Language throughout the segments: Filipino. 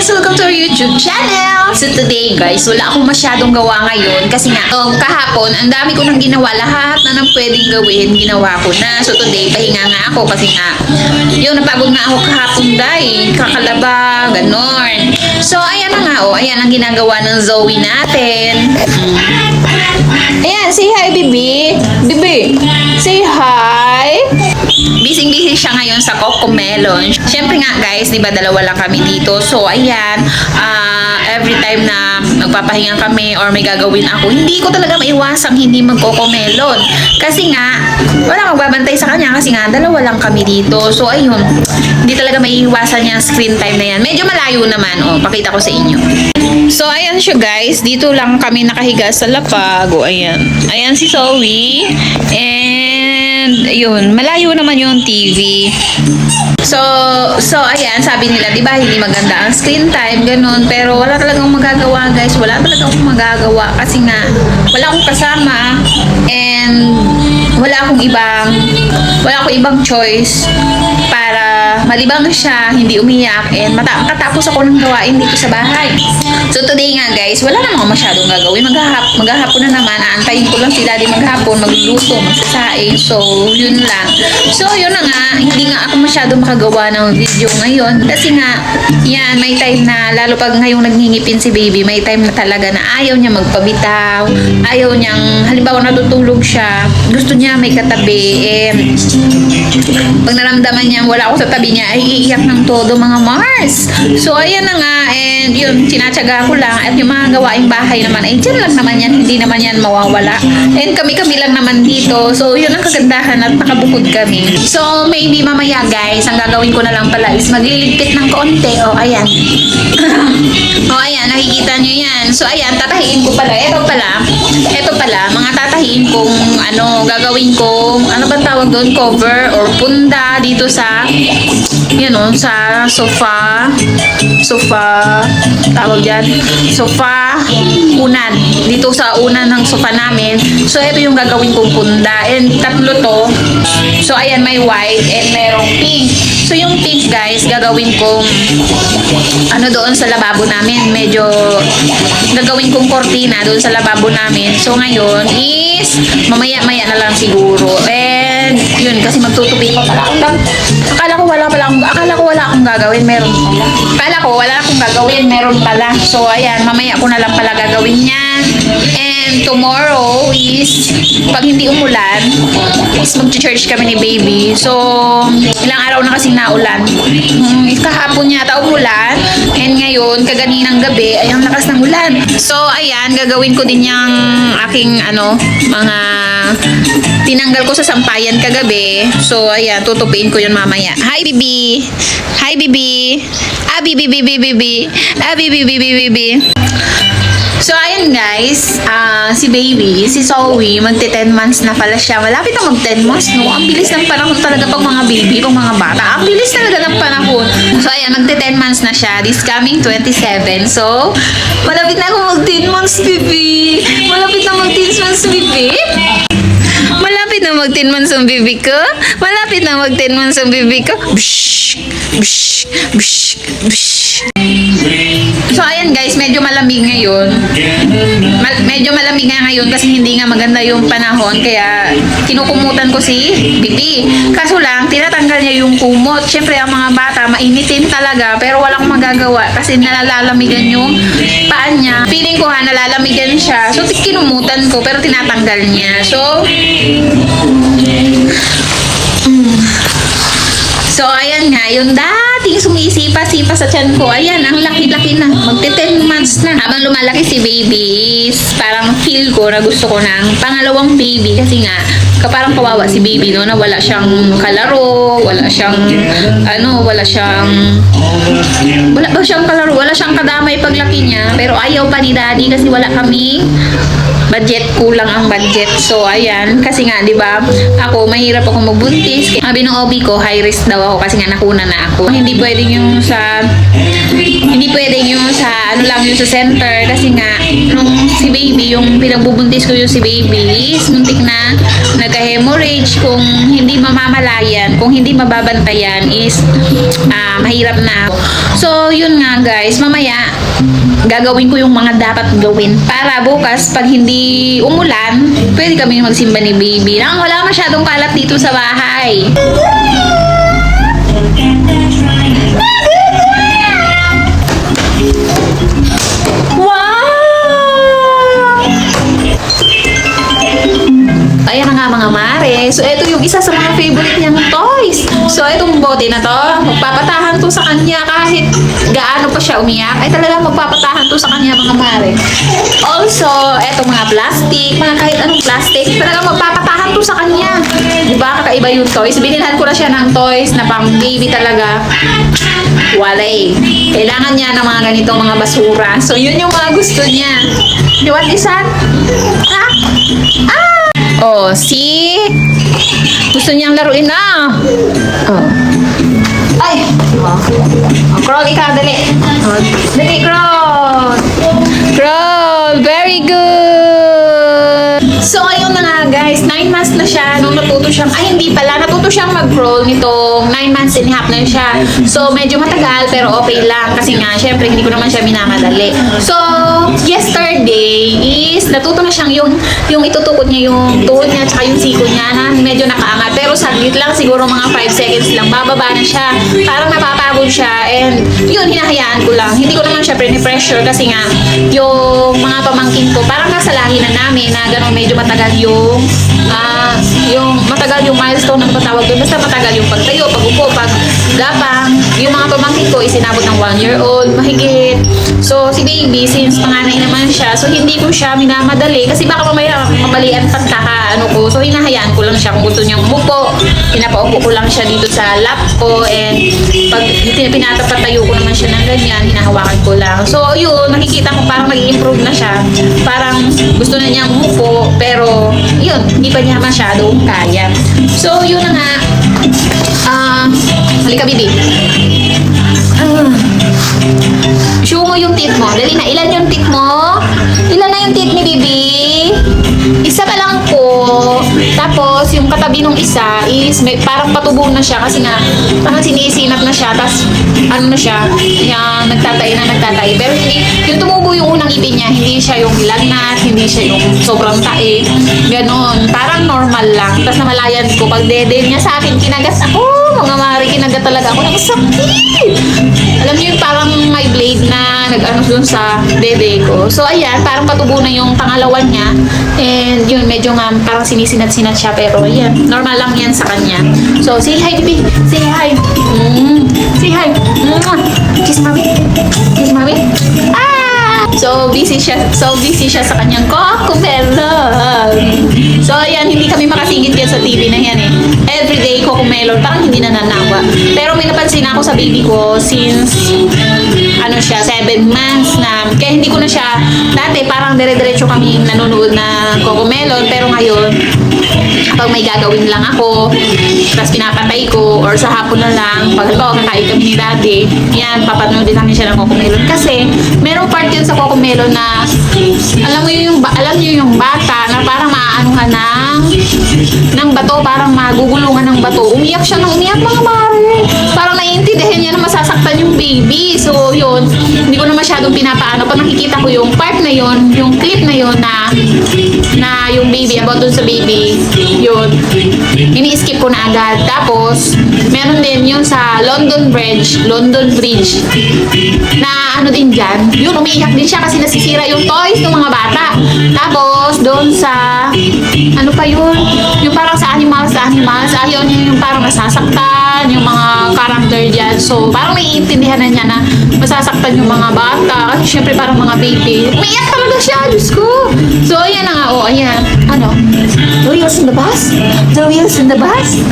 guys! Welcome to our YouTube channel! So today guys, wala akong masyadong gawa ngayon kasi nga kahapon, ang dami ko nang ginawa. Lahat na nang pwedeng gawin, ginawa ko na. So today, pahinga nga ako kasi nga yung napagod nga ako kahapon dahil kakalaba, ganon. So ayan na nga, ayan ang ginagawa ng Zoe natin. Ayan, say hi, Bibi. Bibi, say hi. Busy-busy siya ngayon sa Cocomelon. Siyempre nga guys, di ba dalawa lang kami dito. So ayan, every time na magpapahinga kami or may gagawin ako, hindi ko talaga maiwasang hindi mag-Cocomelon. Kasi nga, wala akong babantay sa kanya kasi nga dalawa lang kami dito. So ayun, hindi talaga maiiwasan yung screen time na yan. Medyo malayo naman, pakita ko sa inyo. So ayan siya guys, dito lang kami nakahiga sa lapag. Ayan. Ayan si Zoe. And yun, malayo naman yung TV. So ayan, sabi nila, 'di ba, hindi maganda ang screen time, ganun, pero wala talagang magagawa, guys. Wala talagang magagawa kasi nga wala akong kasama and wala akong ibang choice para malibang siya, hindi umiyak, and makatapos ako ng gawain dito sa bahay. So today nga guys, wala namang masyadong gagawin. Maghahapon na naman. Aantayin ko lang si daddy maghapon, magluluto, magsasaing. So yun lang. So yun na nga, hindi nga ako masyadong makagawa ng video ngayon kasi nga, yan, may time na, lalo pag ngayong naghihingipin si baby, may time na talaga na ayaw niya magpabitaw, ayaw niyang, halimbawa natutulog siya, gusto niya may katabi, pag naramdaman niya wala ako sa tabi niya, ay iiyak ng todo, mga Mars. So ayan na nga, and yun, sinatsaga ko lang. At yung mga gawaing bahay naman, ay dyan lang naman yan, hindi naman yan mawawala. And kami lang naman dito. So yun ang kagandahan at nakabukod kami. So maybe mamaya guys, ang gagawin ko na lang pala is magliligpit ng konti. Ayan. Ayan, nakikita nyo yan. So ayan, tatahiin ko pala. Ito pala, mga tatahiin kong gagawin kong, ano bang tawag doon, cover or punda dito sa, sa sofa, tawag dyan, sofa, unan, dito sa unan ng sofa namin. So ito yung gagawin kong punda, and tatlo to. So ayan, may white and merong pink. So yung pink guys, gagawin kong doon sa lababo namin, medyo gagawin kong kortina doon sa lababo namin. So ngayon is mamaya-maya na lang siguro. And yun, kasi magtutupi pa pala akong akala ko wala akong gagawin, meron pala. Akala ko wala akong gagawin, meron pala. So ayan, mamaya ko na lang pala gagawin yan. And tomorrow is, pag hindi umulan, is mag-church kami ni baby. So ilang araw na kasi naulan. Kahapon yata umulan, and ngayon kaganinang gabi ay ang lakas ng ulan. So ayan, gagawin ko din yung aking mga tinanggal ko sa sampayan kagabi. So ayan, tutupiin ko yun mamaya. Hi Bibi. Hi Bibi. Bibi. Bibi. So, ayan guys, si baby, si Zoe, magti-10 months na pala siya. Malapit na mag-10 months, no? Ang bilis ng panahon talaga pang mga baby, pang mga bata. Ang bilis talaga ng panahon. So, ayan, magti-10 months na siya. This coming 27. So, malapit na ako mag-10 months, baby. Malapit na mag-10 months, baby. Malapit na mag-10 months ang baby ko. Malapit na mag-10 months ang baby ko. Bshh! Bshh! Bshh! Bshh! So, ayan guys, medyo malamig ngayon. Medyo malamig nga ngayon kasi hindi nga maganda yung panahon. Kaya, kinukumutan ko si Bibi. Kaso lang, tinatanggal niya yung kumot. Siyempre, ang mga bata, mainitin talaga. Pero walang magagawa kasi nalalamigan yung paan niya. Feeling ko nalalamigan siya. So, kinumutan ko pero tinatanggal niya. So, ayan nga, yung dating sumisipa-sipa sa tiyan ko, ayan, ang laki-laki na. Magti-10 months na. Habang lumalaki si baby, parang feel ko na gusto ko ng pangalawang baby kasi nga, parang kawawa si baby, no, na wala siyang kalaro, wala siyang kalaro, wala siyang kadamay paglaki niya, pero ayaw pa ni daddy kasi wala kaming budget, kulang ang budget. So ayan, kasi nga 'di ba, ako mahirap ako magbuntis. Sabi ng OB ko, high risk daw ako kasi nga nakuna na ako. Hindi pwedeng yung sa ano lang yun sa center kasi nga nung si baby, yung pinagbubuntis ko yung si baby is muntik na nagka-hemorrhage. Kung hindi mamamalayan, kung hindi mababantayan is mahirap na. So yun nga guys, mamaya gagawin ko yung mga dapat gawin para bukas pag hindi umulan, pwede kami magsimba ni baby nang wala masyadong kalat dito sa bahay. Ayan na nga mga mare. So, ito yung isa sa mga favorite niyang toys. So, itong bote na to, magpapatahan to sa kanya kahit gaano pa siya umiyak. Ay talaga magpapatahan to sa kanya mga mare. Also, etong mga plastic, mga kahit anong plastic, talaga magpapatahan to sa kanya. Diba? Kakaiba yung toys. Binilhan ko na siya ng toys na pang baby talaga. Wala eh. Kailangan niya ng mga ganitong mga basura. So, yun yung mga gusto niya. You want this one? Ha? Oh, see? Gusto niyang laruin na. Oh. Ay! Oh, crawl ikaw, dali. Oh, dali, crawl. Crawl. Very good. So, ayun na nga guys. 9 months na siya nung natuto siyang, ay hindi pala, natuto siyang mag-crawl nitong 9 months and a half na siya. So, medyo matagal pero okay lang. Kasi nga, syempre, hindi ko naman siya minamadali. So, yesterday is natuto na siyang yung itutukod niya yung tuhod niya tsaka yung siko niya na medyo nakaangat. Pero saglit lang, siguro mga 5 seconds lang, bababa na siya. Parang napapagod siya and yun, hinahayaan ko lang. Hindi ko naman siya pressure kasi nga yung mga pamangkin ko, parang nasa lahi na namin na gano'n medyo matagal yung matagal yung milestone ng patawag doon. Basta matagal yung pagtayo, pagupo, paggapang. Yung mga pamangkin ko is inabot ng 1-year-old, mahigit. So, si baby, since panganay naman siya, so hindi ko siya minamadali kasi baka mamaya mabalian ano ko. So, hinahayaan ko lang siya kung gusto niyang umupo. Pinapaupo ko lang siya dito sa lap ko and pag pinatapatayo ko naman siya ng ganyan, hinahawakan ko lang. So, yun, nakikita ko parang nag-i-improve na siya. Parang gusto na niyang umupo, pero yun, hindi pa niya masyadong kaya. So, yun na nga. Halika, baby. Show mo yung teeth mo. Dali na, ilan yung teeth mo? Ilan na yung teeth ni baby? Isa pa lang po. Tapos, yung katabi nung isa is parang patubo na siya kasi nga parang sinisinap na siya. Tapos, ano na siya, yung nagtatay. Pero hindi, yung tumubo yung unang ngipin niya, hindi siya yung lagnat, hindi siya yung sobrang tae. Ganon. Parang normal lang. Tapos namalayan ko, pag dede niya sa akin, kinagat ako. Mga mari, kinagat talaga ako. Nagsakit! Alam niyo yung parang may blade na nag-ano dun sa dede ko. So, ayan, parang patubo na yung pangalawan niya. And yun, medyo nga parang sinisinat-sinat siya. Pero ayan, normal lang yan sa kanya. So, say hi, baby. Say hi. Say hi. Kiss mommy. Kiss mommy. So busy siya sa kanyang cocomelon. So ayan, hindi kami makasingit yan sa TV na yan eh. Everyday cocomelon, parang hindi na nanawa. Pero may napansin ako sa baby ko since 7 months na, kaya hindi ko na siya, dati parang dire-diretso kami nanonood na cocomelon, pero ngayon pag may gagawin lang ako, tapos pinapatay ko, or sa hapon na lang, pag kakain kami ni daddy, yan, papanood din namin siya ng cocomelon. Kasi, merong part yun sa cocomelon na, alam niyo yung bata, na parang maaanuhan ng bato, parang magugulungan ng bato. Umiyak siya ng umiyak, mga mare. Parang naiintindihan niya na masasaktan yung baby. So, yun, hindi ko na masyadong pinapaano. Pag nakikita ko yung part na yun, yung clip na yun na yung baby, about dun sa baby, yun, ini-skip ko na agad. Tapos, meron din yun sa London Bridge, na ano din dyan, yun, umiiyak din siya kasi nasisira yung toys ng mga bata. Tapos, doon sa, ano pa yun, yung parang sa animals, yun, yung parang nasasaktan, yung mga character dyan. So, parang naiintindihan na niya na masasaktan yung mga bata. Kasi syempre parang mga baby. Umiiyak talaga siya, Diyos ko. So, ayan na nga, ayan. Ano? The wheels in the bus? The wheels in the bus?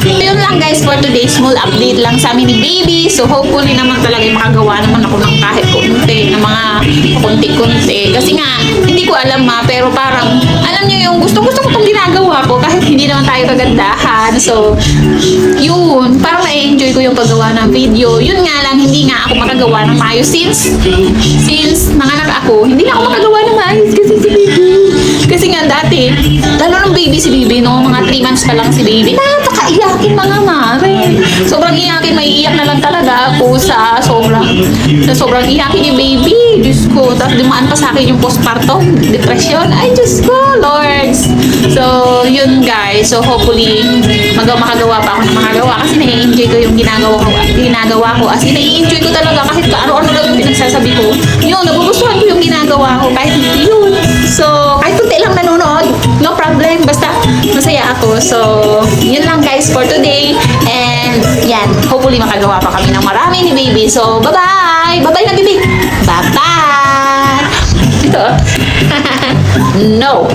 Yun lang. lang guys for today. Small update lang sa amin ni baby. So hopefully naman talaga makagawa naman ako ng kahit konti, ng mga konti-konti. Kasi nga, hindi ko alam pero parang, alam nyo yung gusto ko itong ginagawa ko kahit hindi naman tayo kagandahan. So, yun, parang na-enjoy ko yung paggawa ng video. Yun nga lang, hindi nga ako makagawa ng maayos since nanganak ako, hindi na ako makagawa ng maayos kasi si baby. Kasi nga dati, lalo ng baby si baby, no, mga 3 months pa lang si baby, napakaiyakin mga mare. Sobrang iyakin, maiiyak na lang talaga ako sa sobrang iyakin yung baby. Diyos ko, tapos dumaan pa sa akin yung postpartum depression. Ay, Diyos ko, Lords. So, yun guys. So, hopefully, makagawa pa ako ng mga gawa kasi nai-enjoy ko yung ginagawa ko. As in, nai-enjoy ko talaga kahit ano-ano lang yung pinagsasabi ko. Yun, nagugustuhan ko yung ginagawa ko kahit yun. So, kahit kunti lang nanonood, no problem. Basta, masaya ako. So, yun lang guys for today. And, yan, hopefully makagawa pa kami ng marami ni baby. So, bye-bye! Bye-bye na baby! Bye-bye! Ito. No!